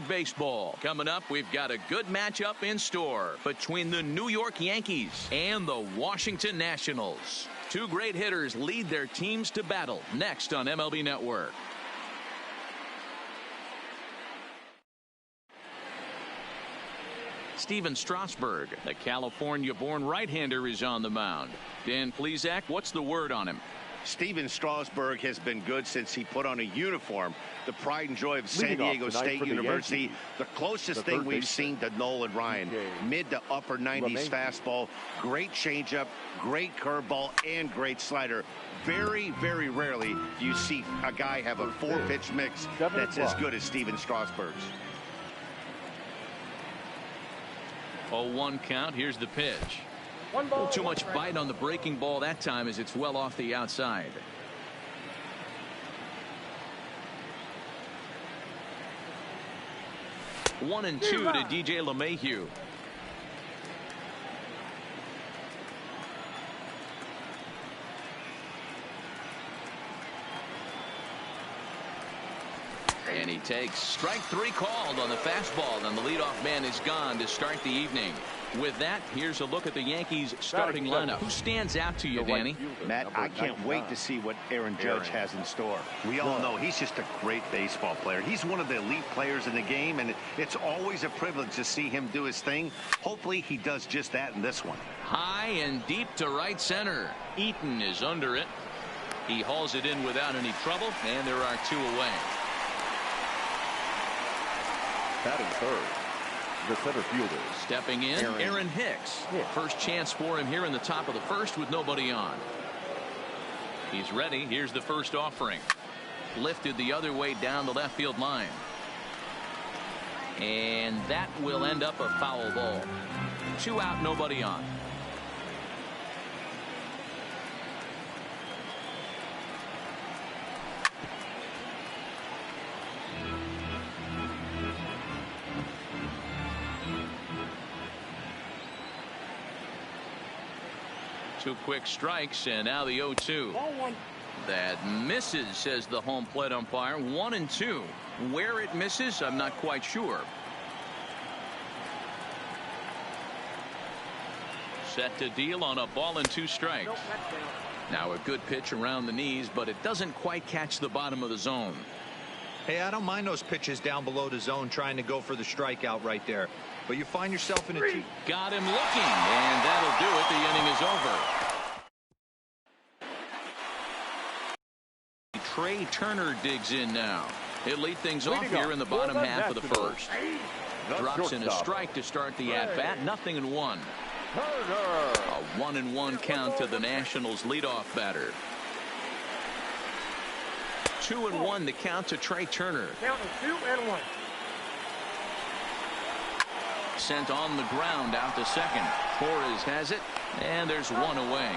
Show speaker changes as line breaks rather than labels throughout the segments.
Baseball. Coming up, we've got a good matchup in store between the New York Yankees and the Washington Nationals. Two great hitters lead their teams to battle next on MLB Network. Steven Strasburg, the California-born right-hander, is on the mound. Dan Plesac, what's the word on him?
Steven Strasburg has been good since he put on a uniform. The pride and joy of San Diego State University. The closest thing we've seen to Nolan Ryan. Mid to upper 90s fastball. Great changeup, great curveball, and great slider. Very, very rarely do you see a guy have a four-pitch mix that's as good as Steven Strasburg's.
0-1 count. Here's the pitch. A little too much bite on the breaking ball that time as it's well off the outside. One and two to DJ LeMahieu. And he takes strike three called on the fastball, and the leadoff man is gone to start the evening. With that, here's a look at the Yankees starting lineup. Who stands out to you, Danny?
Matt, I can't wait to see what Aaron Judge has in store. We all know he's just a great baseball player. He's one of the elite players in the game, and it's always a privilege to see him do his thing. Hopefully he does just that in this one.
High and deep to right center. Eaton is under it. He hauls it in without any trouble, and there are two away.
Batting third, the center fielder.
Stepping in, Aaron Hicks. First chance for him here in the top of the first with nobody on. He's ready. Here's the first offering. Lifted the other way down the left field line. And that will end up a foul ball. Two out, nobody on. Two quick strikes, and now the 0-2. That misses, says the home plate umpire. 1-2. Where it misses, I'm not quite sure. Set to deal on a ball and two strikes. Now a good pitch around the knees, but it doesn't quite catch the bottom of the zone.
Hey, I don't mind those pitches down below the zone trying to go for the strikeout right there. But you find yourself in a...
Got him looking, and that'll do it. The inning is over. Trey Turner digs in now. He'll lead things off here in the bottom half of the first. Drops in a strike to start the at-bat. 0-1. A 1-1 count to the Nationals' leadoff batter. 2-1 the count to Trey Turner.
Count of 2-1.
Sent on the ground out to second. Torres has it, and there's one away.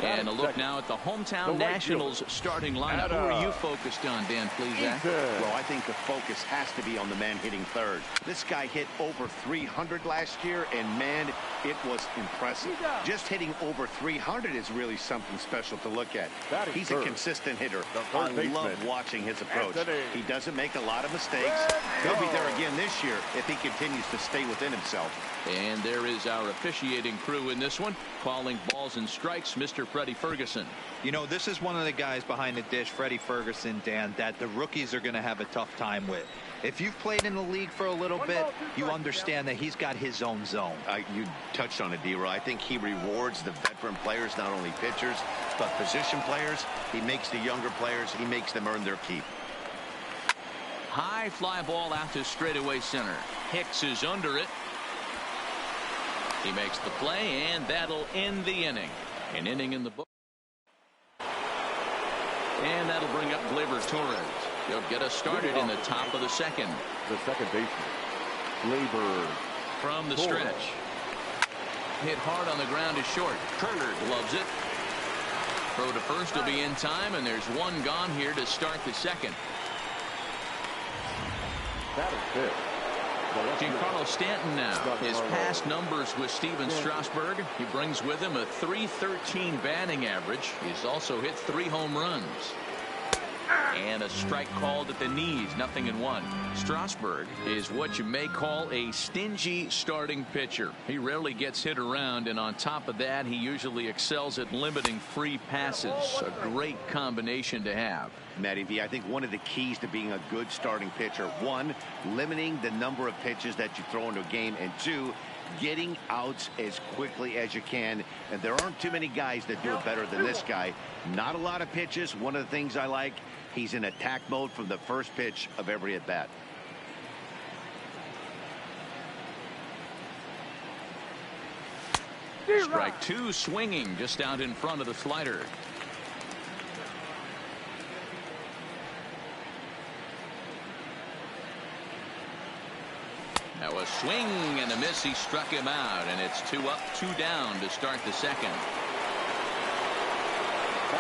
And a look now at the hometown Nationals starting lineup. Who are you focused on, Dan Plesac?
Well, I think the focus has to be on the man hitting third. This guy hit over 300 last year, and man, it was impressive. Just hitting over 300 is really something special to look at. He's a consistent hitter. I love watching his approach. He doesn't make a lot of mistakes. He'll be there again this year if he continues to stay within himself.
And there is our officiating crew in this one, calling balls and strikes, Mr. Freddie Ferguson.
You know, this is one of the guys behind the dish, Freddie Ferguson, Dan, that the rookies are going to have a tough time with. If you've played in the league for a little bit, you understand that he's got his own zone.
You touched on it, D-Roy. I think he rewards the veteran players, not only pitchers, but position players. He makes the younger players, he makes them earn their keep.
High fly ball out to straightaway center. Hicks is under it. He makes the play, and that'll end the inning. An inning in the book. And that'll bring up Gleyber Torres. He'll get us started in the top of the second.
The second baseman, Gleyber.
From the stretch. Hit hard on the ground is short. Turner gloves it. Throw to first will be in time, and there's one gone here to start the second.
That is fifth.
Giancarlo Stanton now. His past numbers with Steven Strasburg. He brings with him a .313 batting average. He's also hit 3 home runs. And a strike called at the knees, 0-1. Strasburg is what you may call a stingy starting pitcher. He rarely gets hit around, and on top of that, he usually excels at limiting free passes. A great combination to have.
Matty V, I think one of the keys to being a good starting pitcher, one, limiting the number of pitches that you throw into a game, and two, getting outs as quickly as you can. And there aren't too many guys that do it better than this guy. Not a lot of pitches. One of the things I like, he's in attack mode from the first pitch of every at bat.
Strike two, swinging just out in front of the slider. Now a swing and a miss. He struck him out, and it's 2 up, 2 down to start the second.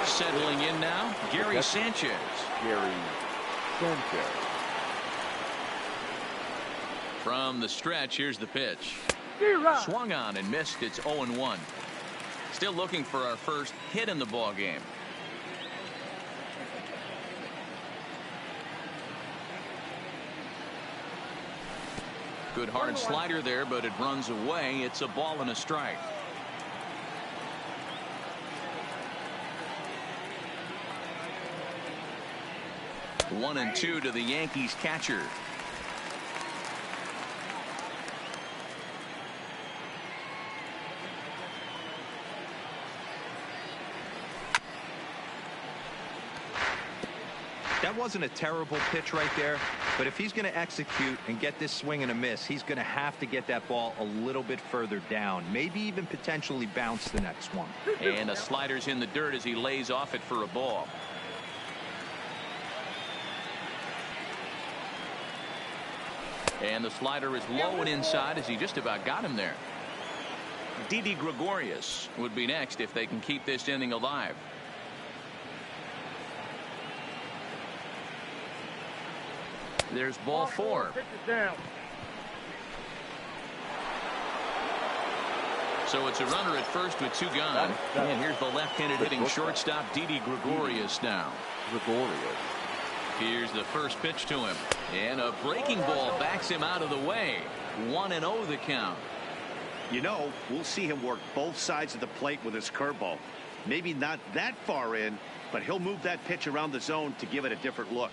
Settling in now, Gary Sanchez. From the stretch, here's the pitch. Swung on and missed. It's 0-1. Still looking for our first hit in the ball game. Good hard slider there, but it runs away. It's a ball and a strike. One and two to the Yankees catcher.
That wasn't a terrible pitch right there, but if he's going to execute and get this swing and a miss, he's going to have to get that ball a little bit further down, maybe even potentially bounce the next one.
And the slider's in the dirt as he lays off it for a ball. And the slider is low and inside as he just about got him there. Didi Gregorius would be next if they can keep this inning alive. There's ball 4. So it's a runner at first with 2 gone. And here's the left-handed hitting shortstop Didi Gregorius now. Here's the first pitch to him. And a breaking ball backs him out of the way. 1-0 the count.
You know, we'll see him work both sides of the plate with his curveball. Maybe not that far in, but he'll move that pitch around the zone to give it a different look.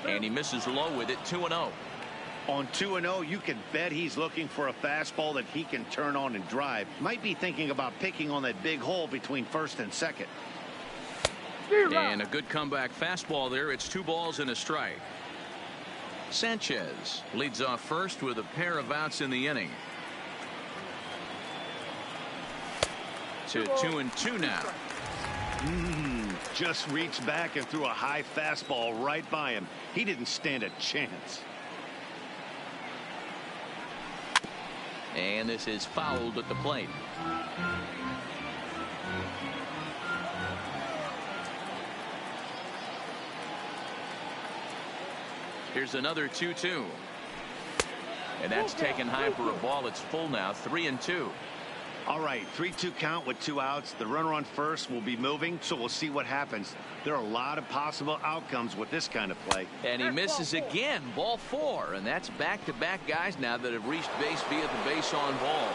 And he misses low with it. 2-0.
On 2-0, you can bet he's looking for a fastball that he can turn on and drive. Might be thinking about picking on that big hole between first and second.
And a good comeback fastball there. It's 2 balls and a strike. Sanchez leads off first with a pair of outs in the inning. To 2-2 now.
Just reached back and threw a high fastball right by him. He didn't stand a chance.
And this is fouled at the plate. Here's another 2-2. And that's taken high for a ball. It's full now. 3-2.
All right, 3-2 count with 2 outs. The runner on first will be moving, so we'll see what happens. There are a lot of possible outcomes with this kind of play.
And he misses again. Ball 4. And that's back-to-back guys now that have reached base via the base on ball.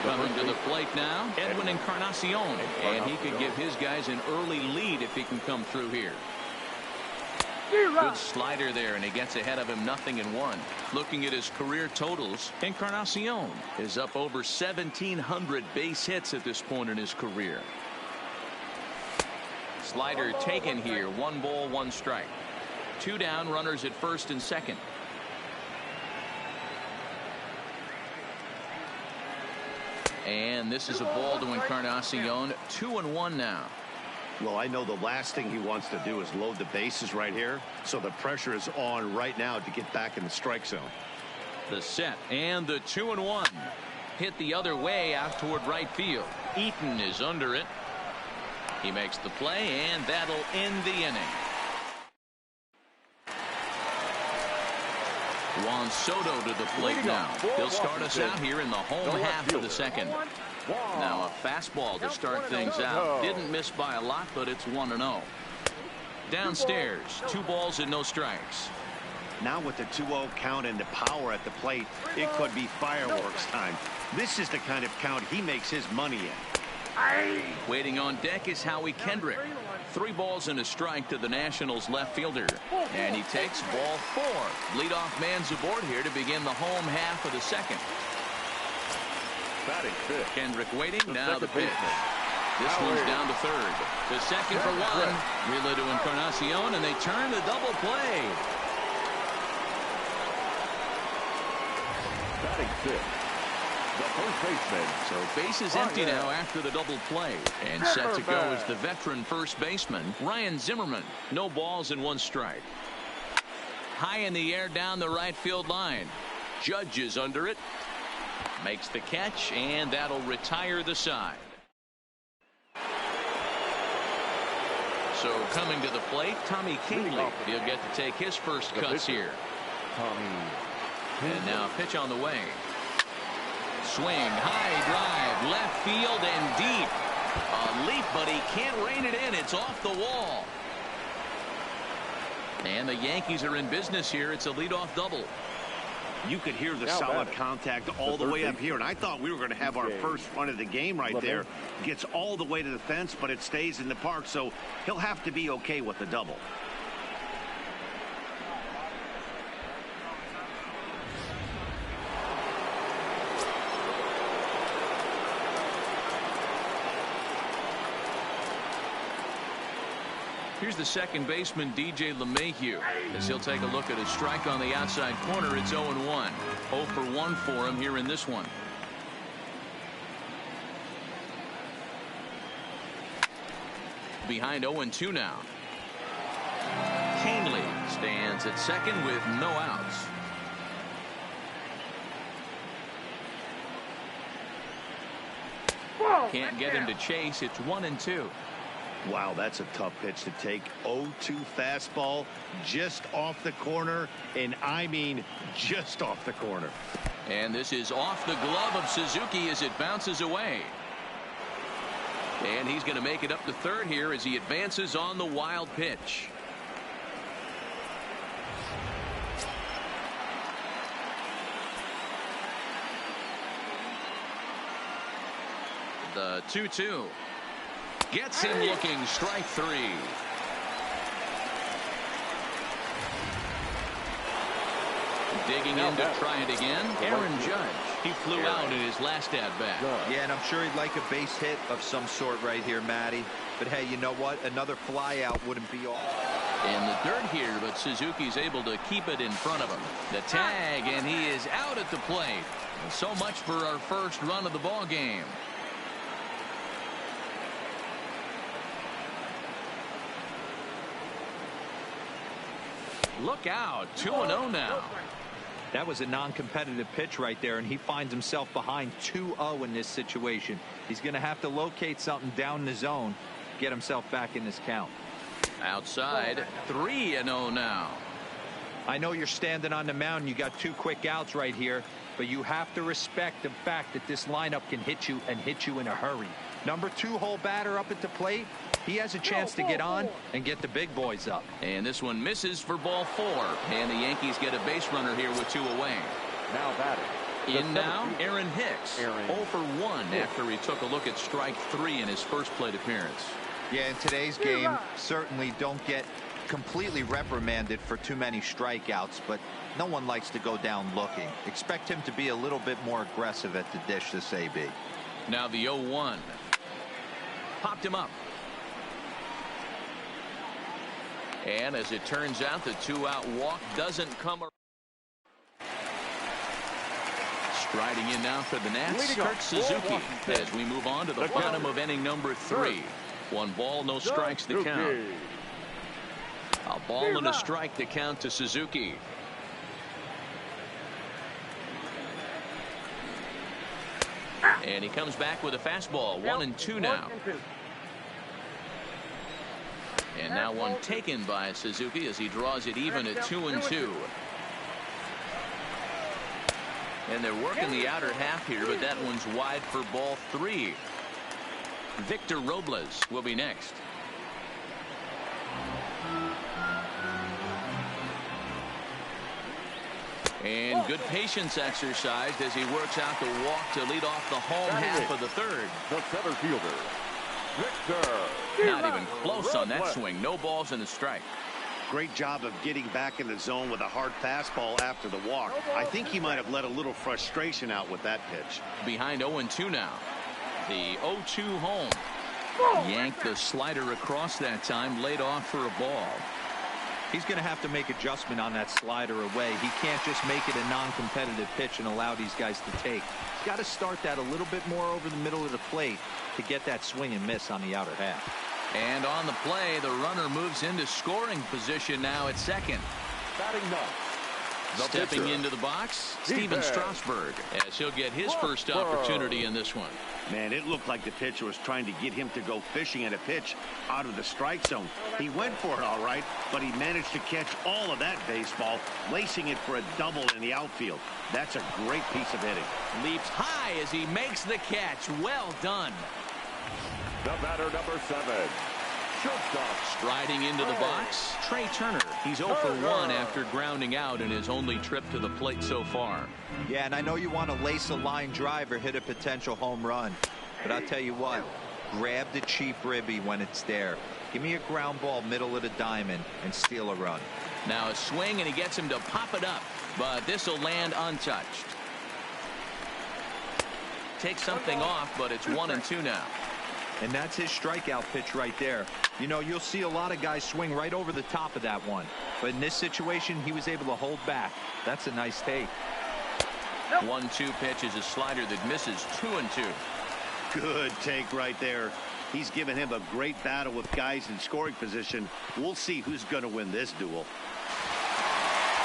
Coming to the plate now, Edwin Encarnacion. And he could give his guys an early lead if he can come through here. Good slider there, and he gets ahead of him. 0-1. Looking at his career totals, Encarnacion is up over 1,700 base hits at this point in his career. Slider taken here. 1 ball, 1 strike. 2 down, runners at first and second. And this is a ball to Encarnacion. 2-1 now.
Well, I know the last thing he wants to do is load the bases right here, so the pressure is on right now to get back in the strike zone.
The set and the 2-1. Hit the other way out toward right field. Eaton is under it. He makes the play, and that'll end the inning. Juan Soto to the plate now. He'll start us out here in the home half of the second. Now a fastball to start things out. Didn't miss by a lot, but it's 1-0. downstairs. 2 balls and no strikes.
Now with the 2-0 count and the power at the plate, it could be fireworks time. This is the kind of count he makes his money in.
Waiting on deck is Howie Kendrick. 3 balls and a strike to the Nationals left fielder. And he takes ball 4. Leadoff man's aboard here to begin the home half of the second.
Batting fifth.
Kendrick waiting. Now the pitch. This one's down to third. The second for 1. Relay to Encarnacion, and they turn the double play.
Batting fifth. The first baseman.
So bases empty now after the double play. And set to go is the veteran first baseman, Ryan Zimmerman. No balls and 1 strike. High in the air down the right field line. Judge is under it. Makes the catch, and that'll retire the side. So coming to the plate, Tommy Kingley. He'll get to take his first cuts here. And now pitch on the way. Swing, high drive, left field and deep. A leap, but he can't rein it in. It's off the wall. And the Yankees are in business here. It's a leadoff double.
You could hear the solid contact all the way up here, and I thought we were going to have our first run of the game right there. Gets all the way to the fence, but it stays in the park, so he'll have to be okay with the double.
Here's the second baseman, DJ LeMahieu, as he'll take a look at a strike on the outside corner. It's 0-1. 0 for 1 for him here in this one. Behind 0-2 now. Canely stands at second with no outs. Can't get him to chase. It's 1-2.
Wow, that's a tough pitch to take. 0-2 fastball just off the corner, and I mean just off the corner.
And this is off the glove of Suzuki as it bounces away. And he's going to make it up to third here as he advances on the wild pitch. The 2-2. Gets him looking. Strike 3. Digging in to try it again. Aaron Judge. He flew out in his last at-bat.
Yeah, and I'm sure he'd like a base hit of some sort right here, Matty. But hey, you know what? Another fly out wouldn't be off.
In the dirt here, but Suzuki's able to keep it in front of him. The tag, and he is out at the plate. So much for our first run of the ball game. Look out. 2-0 now.
That was a non-competitive pitch right there, and he finds himself behind 2-0 in this situation. He's going to have to locate something down the zone, get himself back in this count.
Outside, 3-0 now.
I know you're standing on the mound. You got 2 quick outs right here, but you have to respect the fact that this lineup can hit you and hit you in a hurry. Number 2-hole batter up at the plate. He has a chance to get on and get the big boys up.
And this one misses for ball 4. And the Yankees get a base runner here with 2 away.
Now batting.
In now, Aaron Hicks. 0 for 1 after he took a look at strike 3 in his first plate appearance.
Yeah, in today's game, certainly don't get completely reprimanded for too many strikeouts, but no one likes to go down looking. Expect him to be a little bit more aggressive at the dish this AB.
Now the 0-1. Popped him up. And as it turns out, the 2-out walk doesn't come. Striding in now for the Nats, Kurt Suzuki, as we move on to the bottom of inning number 3. 1 ball, no strikes to count. A ball and a strike to count to Suzuki. And he comes back with a fastball. 1-2 now. And now one taken by Suzuki as he draws it even at 2-2. And they're working the outer half here, but that one's wide for ball 3. Victor Robles will be next. And good patience exercised as he works out the walk to lead off the home half of the third.
The center fielder, Victor.
Not even close on that swing. No balls and a strike.
Great job of getting back in the zone with a hard fastball after the walk. I think he might have let a little frustration out with that pitch.
Behind 0-2 now. The 0-2 home. Yanked the slider across that time, laid off for a ball.
He's going to have to make adjustment on that slider away. He can't just make it a non-competitive pitch and allow these guys to take. He's got to start that a little bit more over the middle of the plate to get that swing and miss on the outer half.
And on the play, the runner moves into scoring position now at second.
Batting ninth.
Stepping into the box, Steven Strasburg, as he'll get his first opportunity in this one.
Man, it looked like the pitcher was trying to get him to go fishing at a pitch out of the strike zone. He went for it all right, but he managed to catch all of that baseball, lacing it for a double in the outfield. That's a great piece of hitting.
Leaps high as he makes the catch. Well done.
The batter, number 7. Shortstop.
Striding into the box, Trey Turner. He's 0 for 1 after grounding out in his only trip to the plate so far.
Yeah, and I know you want to lace a line drive or hit a potential home run, but I'll tell you what, grab the cheap ribby when it's there. Give me a ground ball middle of the diamond and steal a run.
Now a swing, and he gets him to pop it up, but this will land untouched. Take something off, but it's 1-2 now.
And that's his strikeout pitch right there. You know, you'll see a lot of guys swing right over the top of that one. But in this situation, he was able to hold back. That's a nice take.
1-2 pitch is a slider that misses. 2-2.
Good take right there. He's given him a great battle with guys in scoring position. We'll see who's going to win this duel.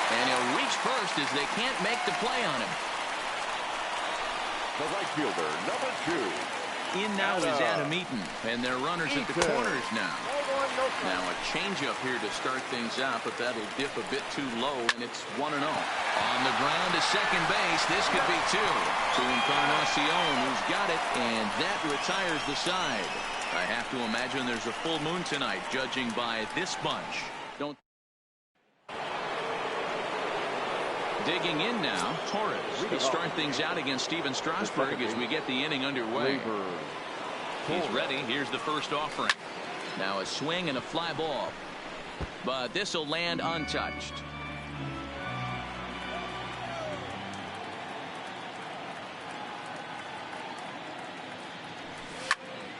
And he'll reach first as they can't make the play on him.
The right fielder, number 2.
In now is lmannican, and they're runners at the corners now. Now a changeup here to start things out, but that'll dip a bit too low, and it's 1-0. On the ground to second base, this could be 2. To Encarnacion, who's got it, and that retires the side. I have to imagine there's a full moon tonight, judging by this bunch. Don't. Digging in now, Torres. He'll start things out against Steven Strasburg as we get the inning underway. He's ready. Here's the first offering. Now a swing and a fly ball. But this will land untouched.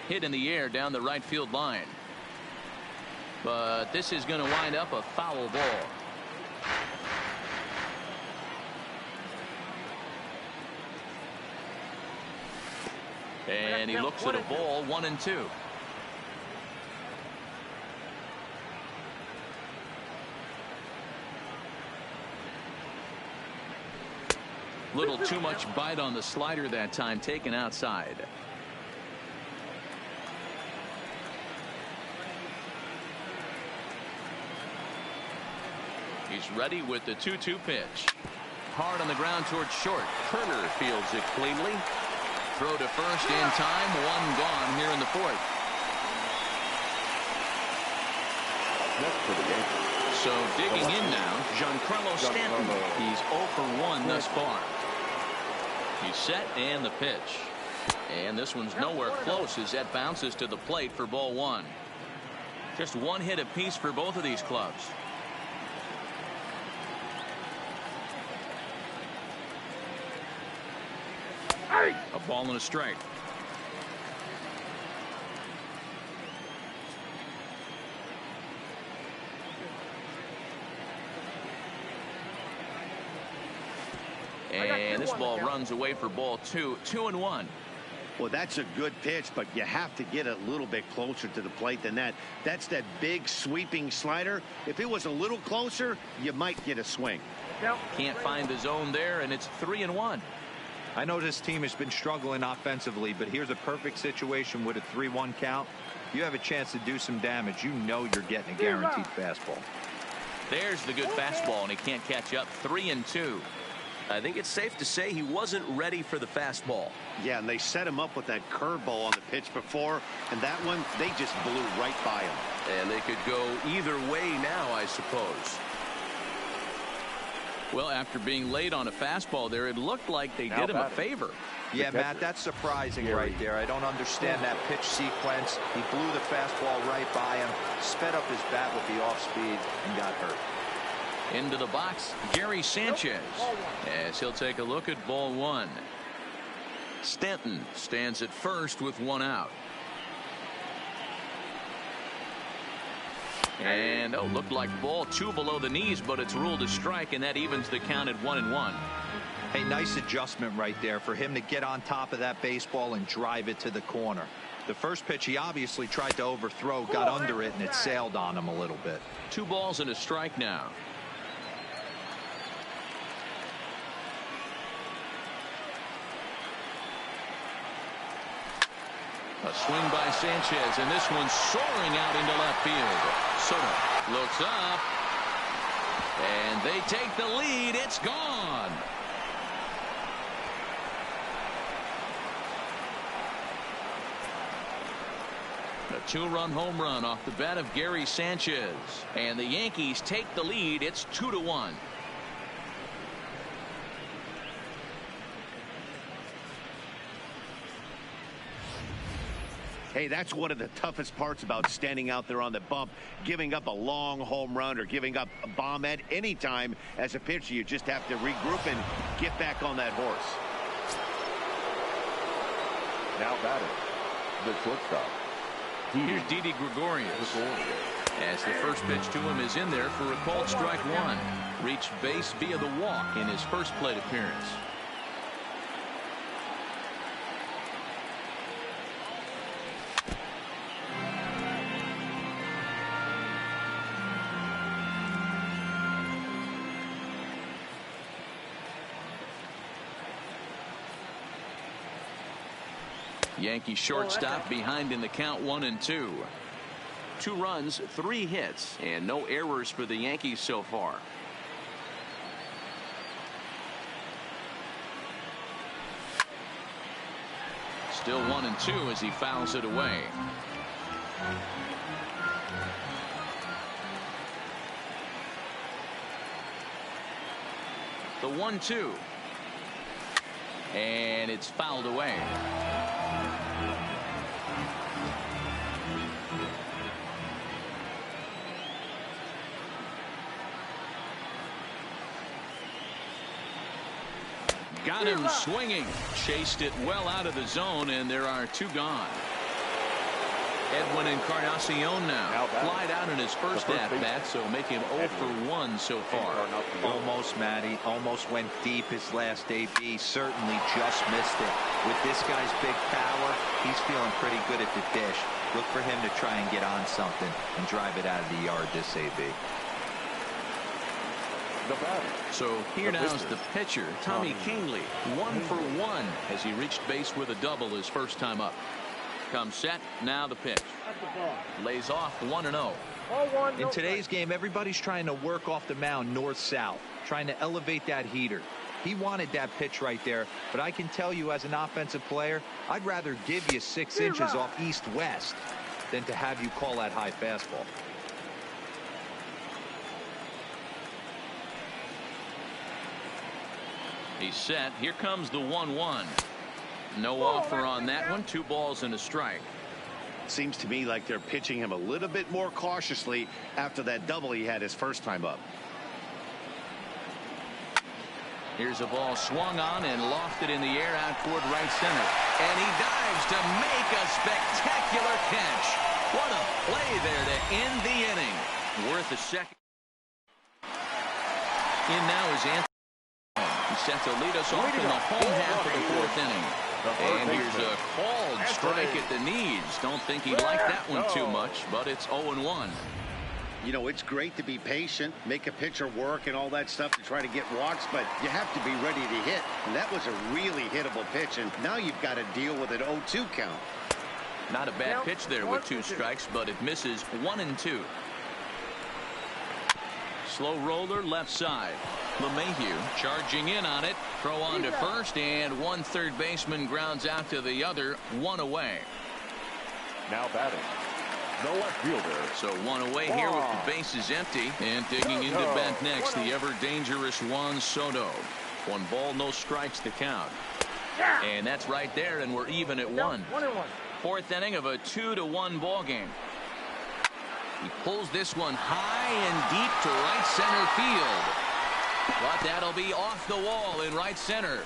Hit in the air down the right field line. But this is going to wind up a foul ball. And he looks at a ball, 1-2. Little too much bite on the slider that time, taken outside. He's ready with the 2-2 pitch. Hard on the ground towards short. Turner fields it cleanly. Throw to first in time. 1 gone here in the fourth. So digging in now, Giancarlo Stanton. He's 0 for 1 thus far. He's set and the pitch. And this one's nowhere close as that bounces to the plate for ball 1. Just 1 hit apiece for both of these clubs. A ball and a strike. And this ball runs away for ball 2. 2-1.
Well, that's a good pitch, but you have to get a little bit closer to the plate than that. That's that big sweeping slider. If it was a little closer, you might get a swing.
Can't find the zone there, and it's 3-1.
I know this team has been struggling offensively, but here's a perfect situation with a 3-1 count. You have a chance to do some damage. You know you're getting a guaranteed fastball.
There's the good fastball, and he can't catch up. 3-2.
I think it's safe to say he wasn't ready for the fastball.
Yeah, and they set him up with that curveball on the pitch before, and that one, they just blew right by him.
And they could go either way now, I suppose.
Well, after being late on a fastball there, it looked like they did him a favor.
Yeah, Matt, that's surprising right there. I don't understand that pitch sequence. He blew the fastball right by him, sped up his bat with the off speed, and got hurt.
Into the box, Gary Sanchez, as he'll take a look at ball one. Stanton stands at first with one out. And looked like ball two below the knees, but it's ruled a strike, and that evens the count at 1-1.
Hey, nice adjustment right there for him to get on top of that baseball and drive it to the corner. The first pitch he obviously tried to overthrow, got under it, and it sailed on him a little bit.
2 balls and a strike now. A swing by Sanchez, and this one's soaring out into left field. Soto looks up, and they take the lead. It's gone. A 2-run home run off the bat of Gary Sanchez, and the Yankees take the lead. It's 2-1.
Hey, that's one of the toughest parts about standing out there on the bump. Giving up a long home run or giving up a bomb at any time as a pitcher. You just have to regroup and get back on that horse.
Now batting, the shortstop.
Here's Didi Gregorius, as the first pitch to him is in there for a called strike one. Reached base via the walk in his first plate appearance. Yankee shortstop behind in the count 1-2. 2 runs, 3 hits, and no errors for the Yankees so far. Still 1-2 as he fouls it away. The 1-2. And it's fouled away. Got him swinging. Chased it well out of the zone, and there are 2 gone. Edwin Encarnacion now flied out in his first at-bat, so make him 0 for 1 so far.
Almost, Matty. Almost went deep his last AB. Certainly just missed it. With this guy's big power, he's feeling pretty good at the dish. Look for him to try and get on something and drive it out of the yard this AB.
So here now is the pitcher, Tommy Kingley, 1 for 1 as he reached base with a double his first time up. Comes set, now the pitch. Lays off 1-0.
In today's game, everybody's trying to work off the mound north-south, trying to elevate that heater. He wanted that pitch right there, but I can tell you as an offensive player, I'd rather give you 6 inches off east-west than to have you call that high fastball.
He's set. Here comes the 1-1. No offer on that one. 2 balls and a strike.
Seems to me like they're pitching him a little bit more cautiously after that double he had his first time up.
Here's a ball swung on and lofted in the air out toward right center. And he dives to make a spectacular catch. What a play there to end the inning. Worth a second. In now is Anthony. He's set to lead us off in the home half of the 4th inning. And here's a called strike at the knees. Don't think he liked that one too much, but it's 0-1.
You know, it's great to be patient, make a pitcher work and all that stuff to try to get walks, but you have to be ready to hit. And that was a really hittable pitch, and now you've got to deal with an 0-2 count.
Not a bad pitch there with 2 strikes, but it misses 1-2. Slow roller left side. LeMahieu charging in on it. Throw on to first, and 1 third baseman grounds out to the other. 1 away.
Now batting, The left fielder.
So one away here with the bases empty. And digging into bat next, the ever-dangerous Juan Soto. 1 ball, no strikes to count. And that's right there, and we're even at 1. 4th inning of a 2-1 ball game. He pulls this one high and deep to right center field. But that'll be off the wall in right center.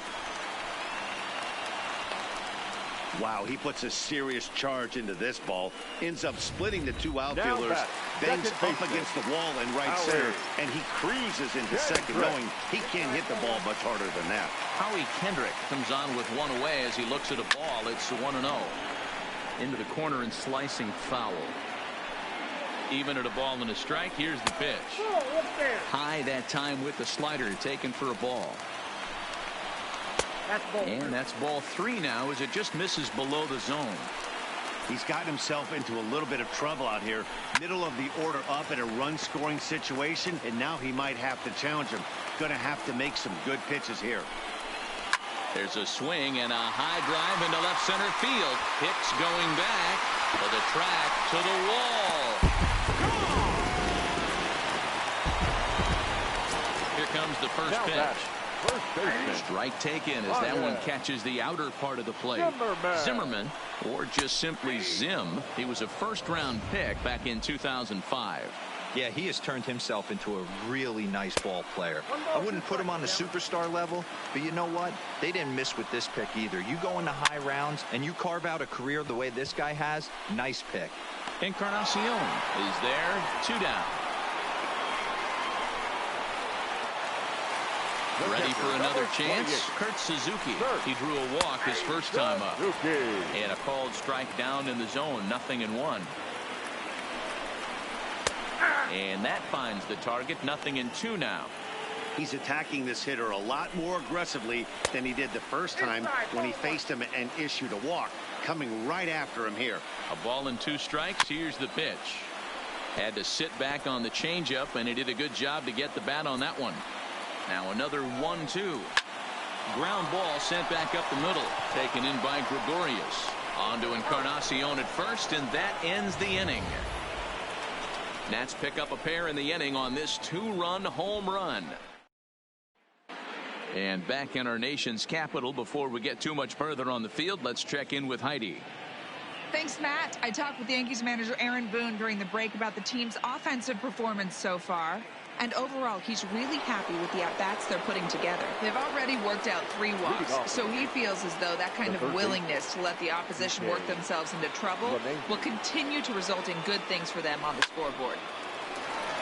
Wow, he puts a serious charge into this ball. Ends up splitting the 2 outfielders. Bangs up against the wall in right center. And he cruises into second, knowing he can't hit the ball much harder than that.
Howie Kendrick comes on with 1 away as he looks at a ball. It's 1-0. Into the corner and slicing foul. Even at a ball and a strike. Here's the pitch. High that time with the slider taken for a ball. And that's ball 3 now as it just misses below the zone.
He's got himself into a little bit of trouble out here. Middle of the order up in a run-scoring situation, and now he might have to challenge him. Going to have to make some good pitches here.
There's a swing and a high drive into left center field. Hicks going back to the track to the wall. Here comes the first pitch. Strike taken as that one catches the outer part of the plate. Zimmerman, or just simply Zim. He was a first-round pick back in 2005.
Yeah, he has turned himself into a really nice ball player. I wouldn't put him on the superstar level, but you know what? They didn't miss with this pick either. You go into high rounds and you carve out a career the way this guy has, nice pick.
Encarnacion is there, 2 down. Ready for another chance? Kurt Suzuki. He drew a walk his first time up. And a called strike down in the zone, 0-1. And that finds the target, 0-2 now.
He's attacking this hitter a lot more aggressively than he did the first time when he faced him and issued a walk. Coming right after him here.
A ball and 2 strikes. Here's the pitch. Had to sit back on the changeup, and he did a good job to get the bat on that one. Now another 1-2. Ground ball sent back up the middle. Taken in by Gregorius. On to Encarnacion at first, and that ends the inning. Nats pick up a pair in the inning on this 2-run home run. And back in our nation's capital, before we get too much further on the field, let's check in with Heidi.
Thanks, Matt. I talked with Yankees manager Aaron Boone during the break about the team's offensive performance so far. And overall, he's really happy with the at-bats they're putting together. They've already worked out 3 walks, so he feels as though that kind of willingness to let the opposition work themselves into trouble will continue to result in good things for them on the scoreboard.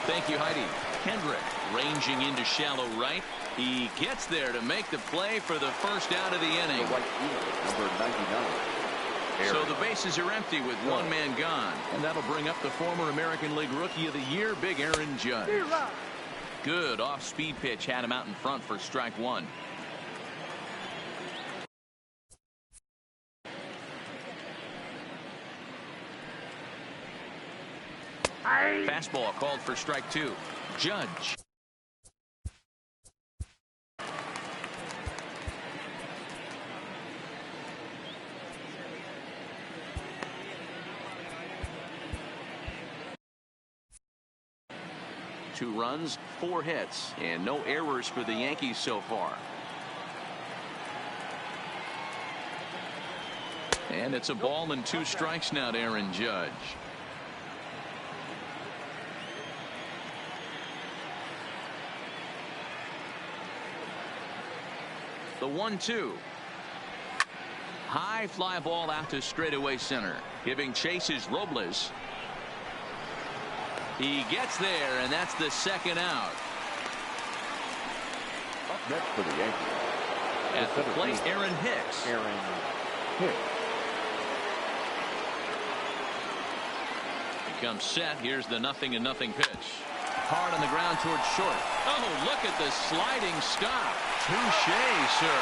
Thank you, Heidi. Kendrick ranging into shallow right. He gets there to make the play for the first out of the inning.
Number 99.
So the bases are empty with 1 man gone. And that'll bring up the former American League Rookie of the Year, Big Aaron Judge. Good off-speed pitch had him out in front for strike 1. Fastball called for strike 2. Judge. Two runs, 4 hits, and no errors for the Yankees so far. And it's a ball and 2 strikes now to Aaron Judge. The 1-2. High fly ball out to straightaway center. Giving chase is Robles. He gets there, and that's the 2nd out.
Up next for the Yankees.
At the plate, Aaron Hicks. He comes set. Here's the 0-0 pitch. Hard on the ground towards short. Oh, look at the sliding stop. Touche, sir.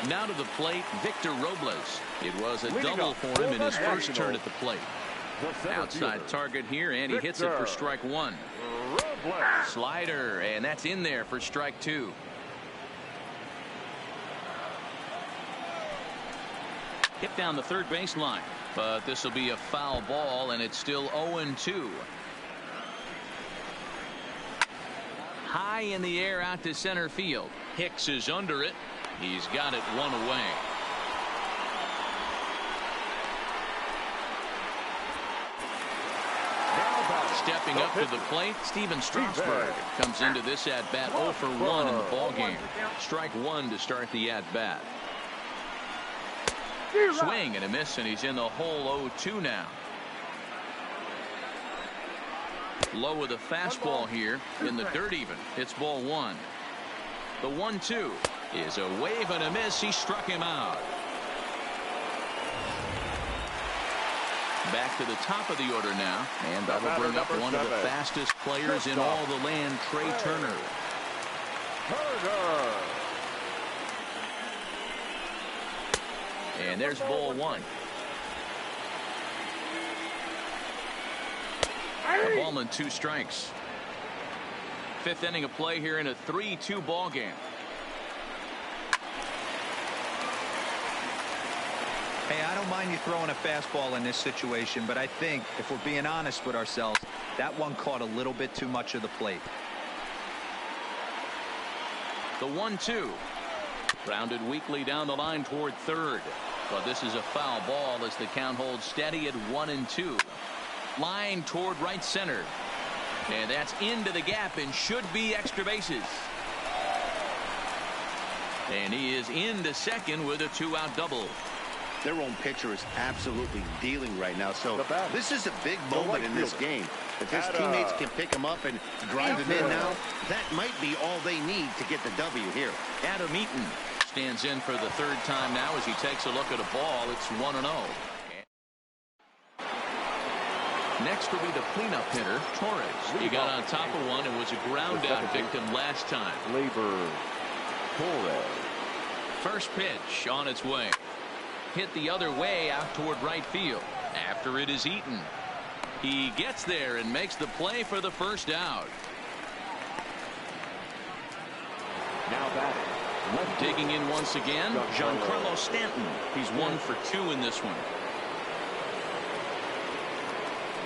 Now to the plate, Victor Robles. It was a double for him in his first turn at the plate. Outside target here, and he hits it for strike 1. Slider, and that's in there for strike 2. Hit down the third baseline, but this will be a foul ball, and it's still 0-2. High in the air out to center field. Hicks is under it. He's got it one away. Stepping up to the plate, Steven Strasburg comes into this at-bat 0 for 1 in the ballgame. Strike one to start the at-bat. Swing and a miss, and he's in the hole 0-2 now. Low with a fastball here in the dirt even. It's ball one. The 1-2 is a wave and a miss. He struck him out. Back to the top of the order now, and that will bring up one of the fastest players in all the land, Trey Turner. And there's ball one. A ball and 2 strikes. Fifth inning of play here in a 3-2 ball game.
Hey, I don't mind you throwing a fastball in this situation, but I think if we're being honest with ourselves, that one caught a little bit too much of the plate.
The 1-2. Grounded weakly down the line toward third. But this is a foul ball as the count holds steady at 1-2. Line toward right center. And that's into the gap and should be extra bases. And he is into second with a 2-out double.
Their own pitcher is absolutely dealing right now. So this is a big moment in this game. If his teammates can pick him up and drive him in now, that might be all they need to get the W here.
Adam Eaton stands in for the third time now as he takes a look at a ball. It's 1-0. Next will be the cleanup hitter, Torres. He got on top of one and was a ground out victim last time.
Torres.
First pitch on its way. Hit the other way out toward right field. After it is Eaton. He gets there and makes the play for the first out.
Now batting.
Digging in once again, Giancarlo Stanton. He's 1 for 2 in this one.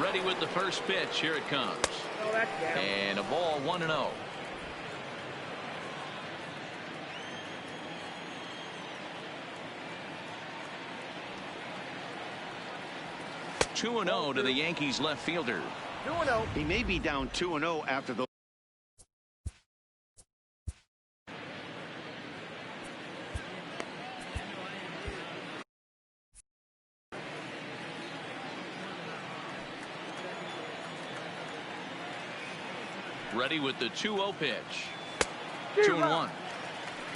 Ready with the first pitch. Here it comes. And a ball 1-0. (2-0) to the Yankees left fielder.
2-0. He may be down 2-0 after the.
Ready with the 2-0 pitch. 2-1.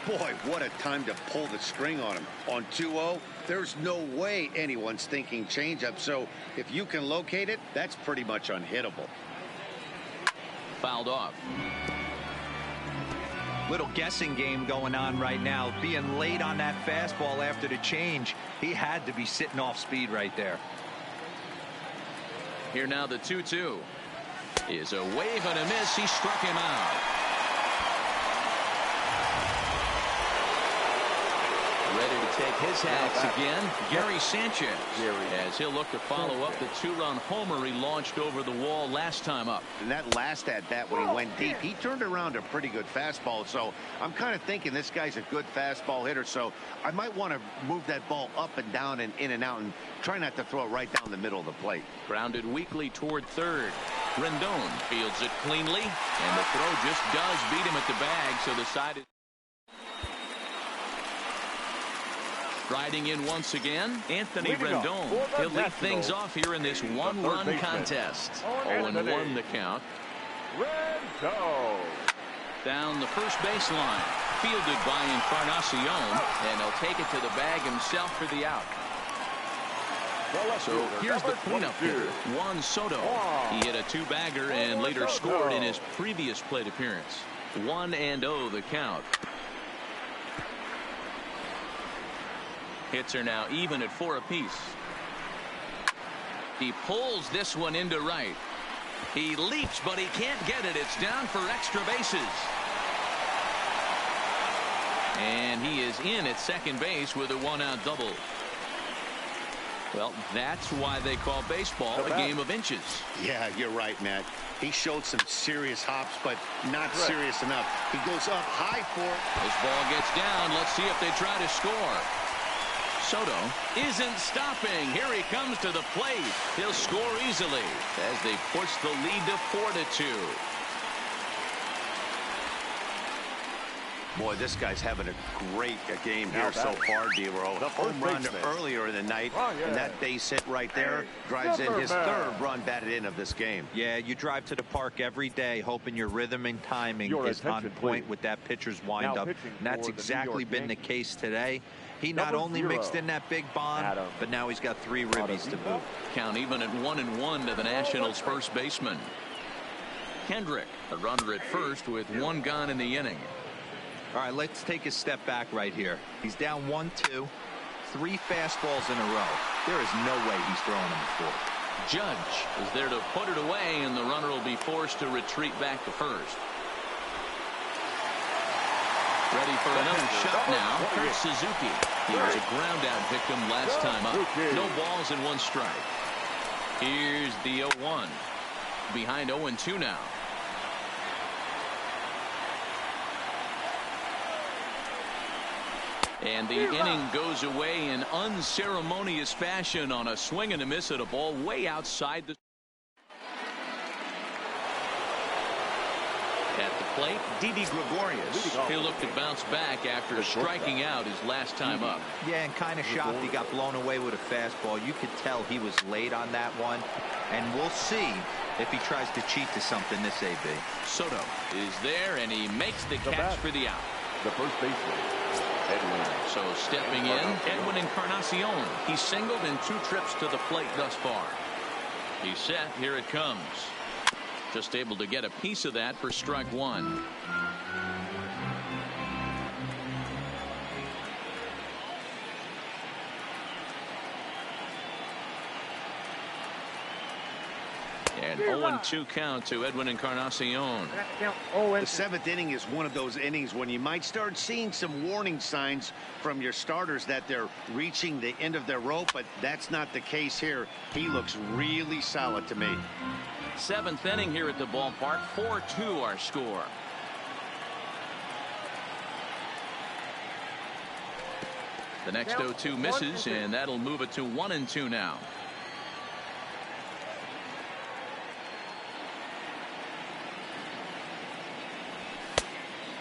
Boy, what a time to pull the string on him. On 2-0, there's no way anyone's thinking changeup. So if you can locate it, that's pretty much unhittable.
Fouled off.
Little guessing game going on right now. Being late on that fastball after the change, he had to be sitting off speed right there.
Here now the 2-2 is a wave and a miss. He struck him out. Ready to take his hats again, Gary Sanchez, as he'll look to follow up the 2-run homer he launched over the wall last time up.
And that last at bat when he went deep, he turned around a pretty good fastball. So I'm kind of thinking this guy's a good fastball hitter. So I might want to move that ball up and down and in and out and try not to throw it right down the middle of the plate.
Grounded weakly toward third. Rendon fields it cleanly, and the throw just does beat him at the bag. So the side is riding in once again, Anthony Rendon. He'll lead things off here in this one-run contest. 0-1 the count.
Rendon.
Down the first baseline. Fielded by Encarnacion, and he'll take it to the bag himself for the out. So here's the cleanup hitter, Juan Soto. He hit a 2-bagger and later scored in his previous plate appearance. 1-0 the count. Hits are now even at 4 apiece. He pulls this one into right. He leaps, but he can't get it. It's down for extra bases. And he is in at second base with a 1-out double. Well, that's why they call baseball a game of inches.
Yeah, you're right, Matt. He showed some serious hops, but not serious enough. He goes up high for it.
This ball gets down. Let's see if they try to score. Soto isn't stopping. Here he comes to the plate. He'll score easily as they push the lead to 4-2.
Boy, this guy's having a great game here so far, D-Row. Home run earlier in the night, and that base hit right there drives in his third run batted in of this game.
Yeah, you drive to the park every day hoping your rhythm and timing is on point with that pitcher's windup. And that's exactly been the case today. He not only mixed in that big bomb, but now he's got 3 ribbies to boot.
Count even at 1-1 to the Nationals' first baseman. Kendrick, a runner at first with 1 gone in the inning.
All right, let's take a step back right here. He's down 1-2, 3 fastballs in a row. There is no way he's throwing them before.
Judge is there to put it away, and the runner will be forced to retreat back to first. Ready for another shot now. Kurt Suzuki. He was a ground-out victim last time up. No balls and 1 strike. Here's the 0-1. Behind 0-2 now. And the inning goes away in unceremonious fashion on a swing and a miss at a ball way outside the. At the plate, Didi Gregorius. He'll look to bounce back after striking out his last time up.
Yeah, and kind of shocked he got blown away with a fastball. You could tell he was late on that one. And we'll see if he tries to cheat to something this AB.
Soto is there, and he makes the catch for the out.
The first baseman, Edwin.
So stepping in, Edwin Encarnacion. He's singled in 2 trips to the plate thus far. He's set. Here it comes. Just able to get a piece of that for strike 1. And 0-2 count to Edwin Encarnacion.
The 7th inning is one of those innings when you might start seeing some warning signs from your starters that they're reaching the end of their rope, but that's not the case here. He looks really solid to me.
7th inning here at the ballpark. 4-2 our score. The next 0-2 misses, and that'll move it to 1-2 now.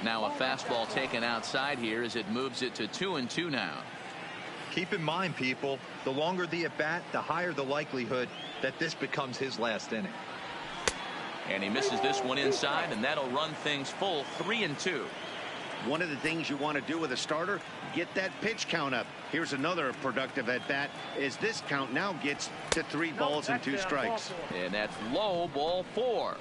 Now a fastball taken outside here as it moves it to 2-2 now.
Keep in mind, people, the longer the at bat, the higher the likelihood that this becomes his last inning.
And he misses this one inside, and that'll run things full 3-2.
One of the things you want to do with a starter, get that pitch count up. Here's another productive at bat as this count now gets to 3 balls and 2 strikes.
And that's low, ball 4.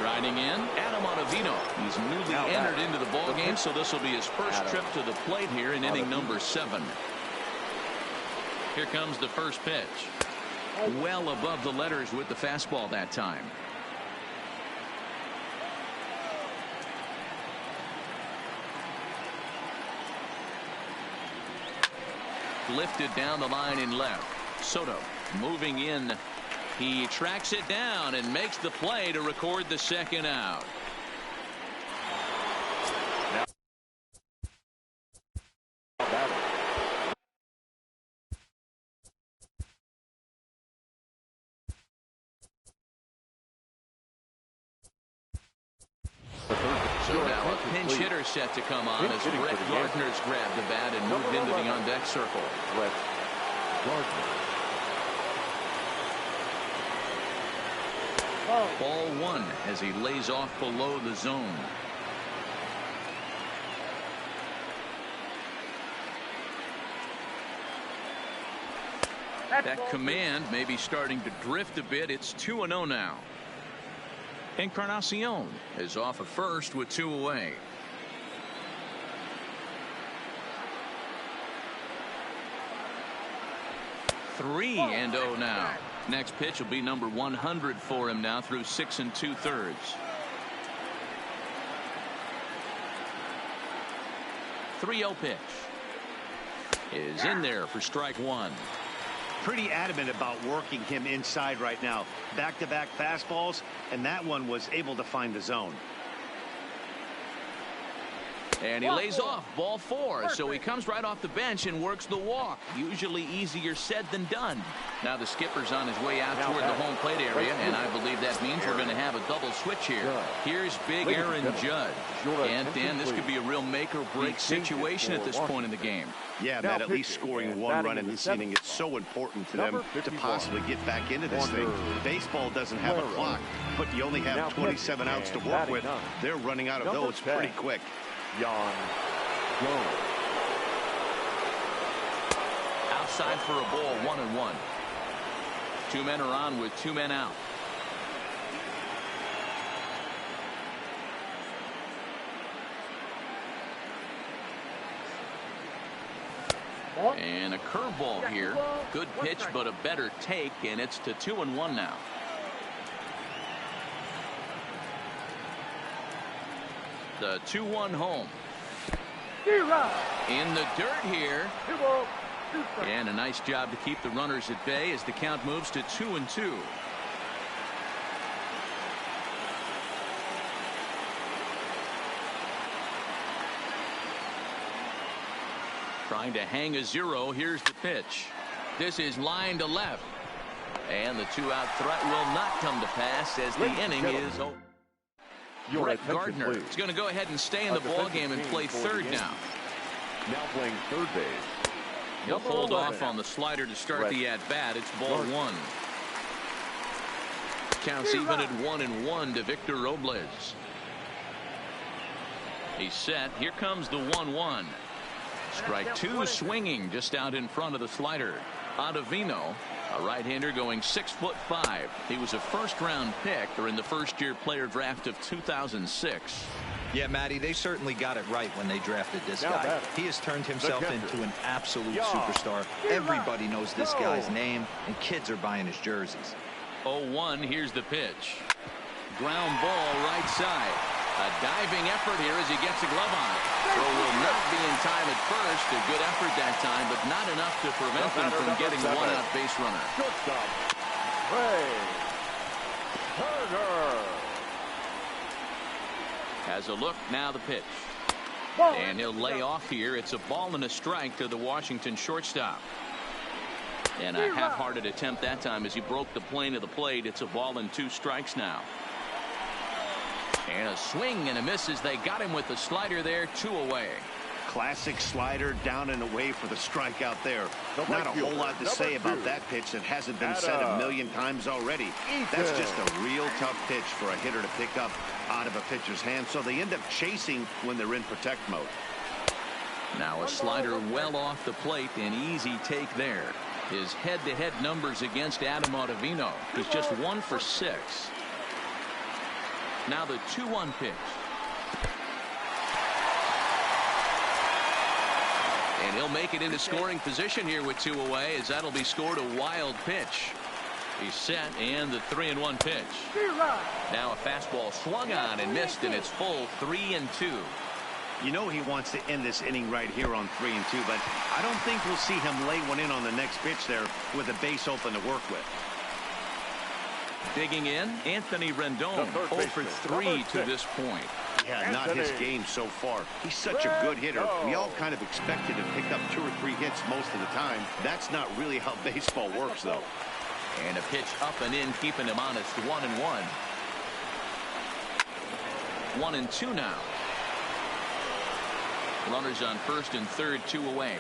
Riding in, Adam Ottavino. He's newly entered into the ball game, so this will be his first trip to the plate here in inning number 7. Here comes the first pitch. Well above the letters with the fastball that time. Lifted down the line in left. Soto moving in. He tracks it down and makes the play to record the 2nd out. So now a pinch hitter set to come on as Brett Gardner's grabbed the bat and moved into the on-deck circle.
Brett Gardner.
Ball 1 as he lays off below the zone. That command may be starting to drift a bit. It's 2-0 now. Encarnacion is off at first with 2 away. 3-0 now. Next pitch will be number 100 for him now through 6 2/3. 3-0 pitch is in there for strike one.
Pretty adamant about working him inside right now. Back-to-back fastballs, and that one was able to find the zone.
And he lays off ball 4, so he comes right off the bench and works the walk. Usually easier said than done. Now the skipper's on his way out toward the home plate area, and I believe that means we're going to have a double switch here. Here's big Aaron Judge. And Dan, this could be a real make-or-break situation at this point in the game.
Yeah, Matt, at least scoring 1 run in this inning, it's so important to them to possibly get back into this thing. Baseball doesn't have a clock, but you only have 27 outs to work with. They're running out of those pretty quick.
Outside for a ball, 1-1. 2 men are on with 2 men out. And a curveball here. Good pitch, but a better take, and it's to 2-1 now. The 2-1 home. In the dirt here. And a nice job to keep the runners at bay as the count moves to 2-2. Trying to hang a 0. Here's the pitch. This is line to left. And the 2-out threat will not come to pass as the inning is over. Brett Gardner is going to go ahead and stay in the ball game and play third now.
Now playing third base.
He'll hold off on the slider to start the at-bat. It's ball 1. Counts even at 1-1 to Victor Robles. He's set. Here comes the 1-1. Strike 2 swinging just out in front of the slider. Ottavino, a right-hander going 6'5". He was a first-round pick during the first-year player draft of 2006.
Yeah, Matty, they certainly got it right when they drafted this guy. He has turned himself into an absolute superstar. Everybody knows this guy's name, and kids are buying his jerseys.
0-1, here's the pitch. Ground ball right side. A diving effort here as he gets a glove on it. Throw will not be in time at first. A good effort that time, but not enough to prevent him from getting a one-out base runner. Has a look, now the pitch. And he'll lay off here. It's a ball and a strike to the Washington shortstop. And a half-hearted attempt that time as he broke the plane of the plate. It's a ball and 2 strikes now. And a swing and a miss as they got him with the slider there, 2 away.
Classic slider down and away for the strikeout there. Not a whole lot to say about that pitch that hasn't been said a million times already. That's just a real tough pitch for a hitter to pick up out of a pitcher's hand, so they end up chasing when they're in protect mode.
Now a slider well off the plate, an easy take there. His head-to-head numbers against Adam Ottavino. He's just 1 for 6. Now the 2-1 pitch. And he'll make it into scoring position here with 2 away, as that'll be scored a wild pitch. He's set, and the 3-1 pitch. Now a fastball swung on and missed, and it's full 3-2.
You know he wants to end this inning right here on 3-2, but I don't think we'll see him lay one in on the next pitch there with a base open to work with.
Digging in, Anthony Rendon, 0 for 3 to this point.
Yeah, not his game so far. He's such a good hitter. We all kind of expected to pick up 2 or 3 hits most of the time. That's not really how baseball works, though.
And a pitch up and in, keeping him honest. 1-1. 1-2 now. Runners on first and third, 2 away.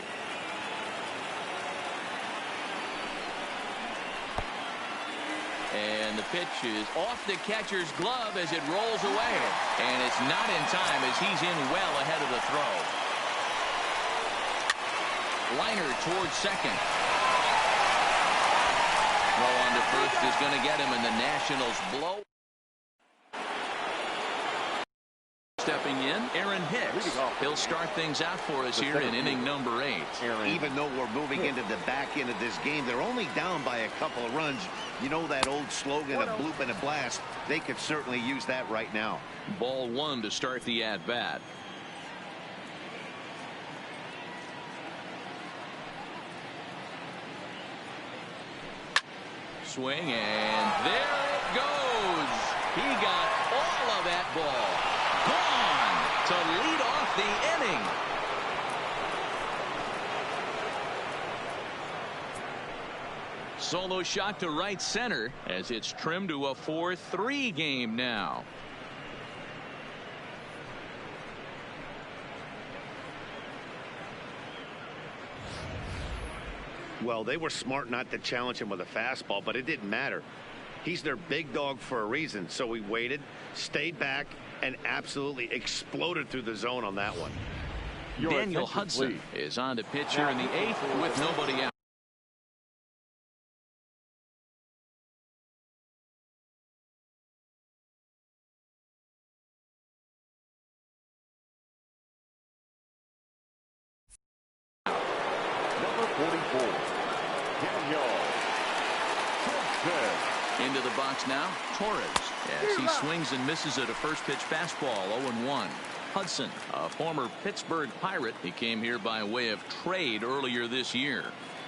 And the pitch is off the catcher's glove as it rolls away. And it's not in time as he's in well ahead of the throw. Liner towards second. Throw on to first is going to get him, and the Nationals blow. Stepping in, Aaron Hicks. He'll start things out for us here in inning number 8.
Even though we're moving into the back end of this game, they're only down by a couple of runs. You know that old slogan, a bloop and a blast. They could certainly use that right now.
Ball 1 to start the at-bat. Swing, and there it goes. He got all of that ball. Gone to lead off the inning. Solo shot to right center as it's trimmed to a 4-3 game now.
Well, they were smart not to challenge him with a fastball, but it didn't matter. He's their big dog for a reason, so he waited, stayed back, and absolutely exploded through the zone on that one.
Daniel Hudson is on to pitch here in the 8th with nobody out.
Number 44, Daniel.
Into the box now, Torres, as he swings and misses at a first pitch fastball, 0-1. Hudson, a former Pittsburgh Pirate. He came here by way of trade earlier this year.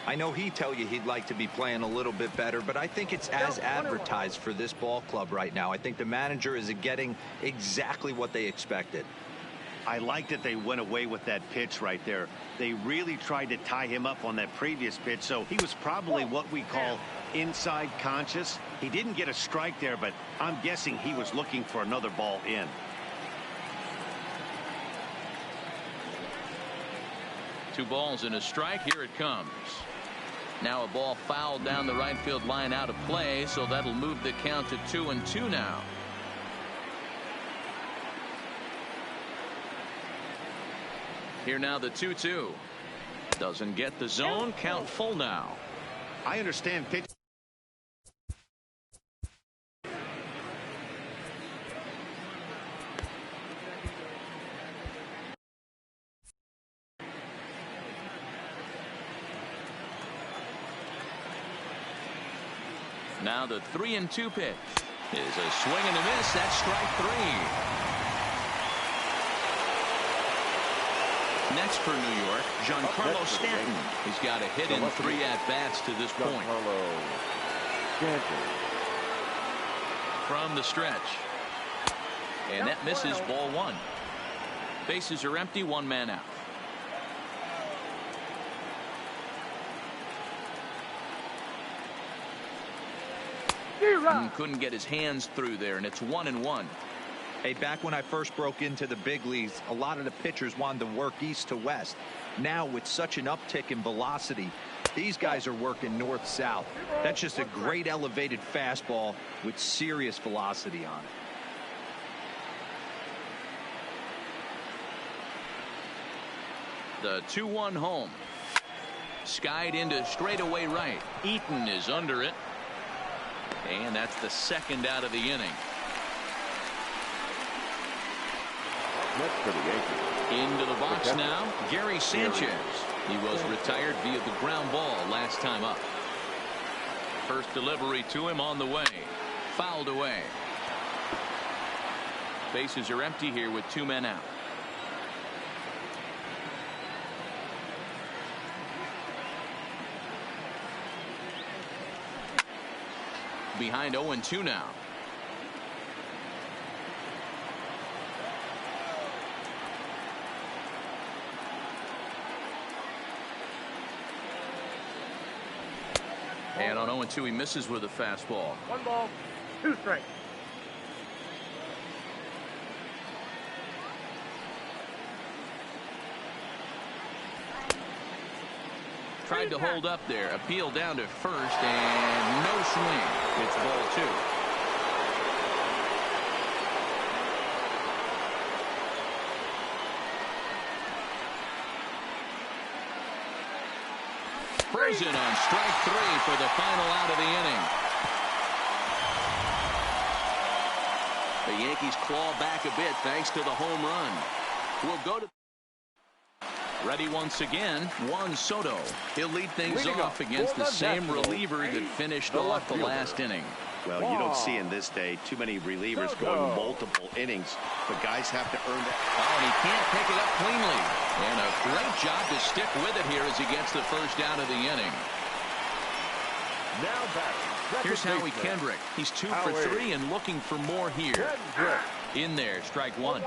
I know he'd tell you he'd like to be playing a little bit better, but I think it's as advertised for this ball club right now. I think the manager is getting exactly what they expected.
I like that they went away with that pitch right there. They really tried to tie him up on that previous pitch, so he was probably what we call inside conscious. He didn't get a strike there, but I'm guessing he was looking for another ball in.
Two balls and a strike. Here it comes. Now a ball fouled down the right field line out of play, so that'll move the count to 2-2 now. Here now the 2-2. Doesn't get the zone. Count full now.
I understand pitch.
Now the 3-2 pitch is a swing and a miss. That's strike 3. Next for New York, Giancarlo Stanton. He's got a hit in 3 at-bats to this point. From the stretch. And that misses ball 1. Bases are empty, 1 man out. Couldn't get his hands through there, and it's 1-1.
Hey, back when I first broke into the big leagues, a lot of the pitchers wanted to work east to west. Now, with such an uptick in velocity, these guys are working north-south. That's just a great elevated fastball with serious velocity on it.
The 2-1 home. Skied into straightaway right. Eaton is under it. And that's the second out of the inning. Into the box now, Gary Sanchez. He was retired via the ground ball last time up. First delivery to him on the way. Fouled away. Bases are empty here with 2 men out. Behind 0-2 now. And on 0-2, he misses with a fastball.
1 ball, 2 strikes.
Tried to hold up there. Appeal down to first, and no swing. It's ball 2. Frozen on strike 3 for the final out of the inning. The Yankees claw back a bit thanks to the home run. We'll go to ready once again, Juan Soto. He'll lead things off against the same reliever that finished off the last inning.
Well, you don't see in this day too many relievers going multiple innings, but guys have to earn that.
Oh, and he can't pick it up cleanly. And a great job to stick with it here as he gets the first out of the inning.
Now back.
Here's Howie Kendrick. He's 2 for 3 and looking for more here. In there, strike one.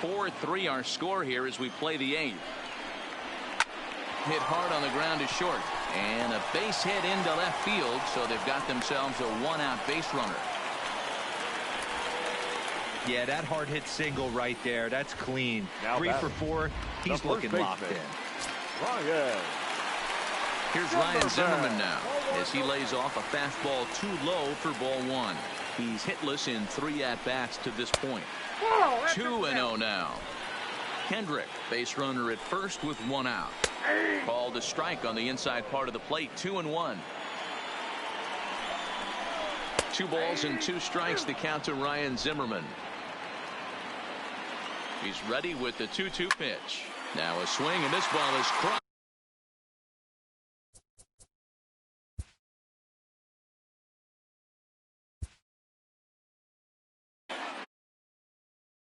4-3 our score here as we play the 8th. Hit hard on the ground to short. And a base hit into left field, so they've got themselves a 1-out base runner.
Yeah, that hard hit single right there. That's clean.
Now
3 for 4. He's looking locked in.
Here's Ryan Zimmerman now as he lays off a fastball too low for ball 1. He's hitless in 3 at-bats to this point. 2-0 now. Kendrick, base runner at first with 1 out. Called a strike on the inside part of the plate. 2-1. 2 balls and 2 strikes to count to Ryan Zimmerman. He's ready with the 2-2 pitch. Now a swing, and this ball is crossed.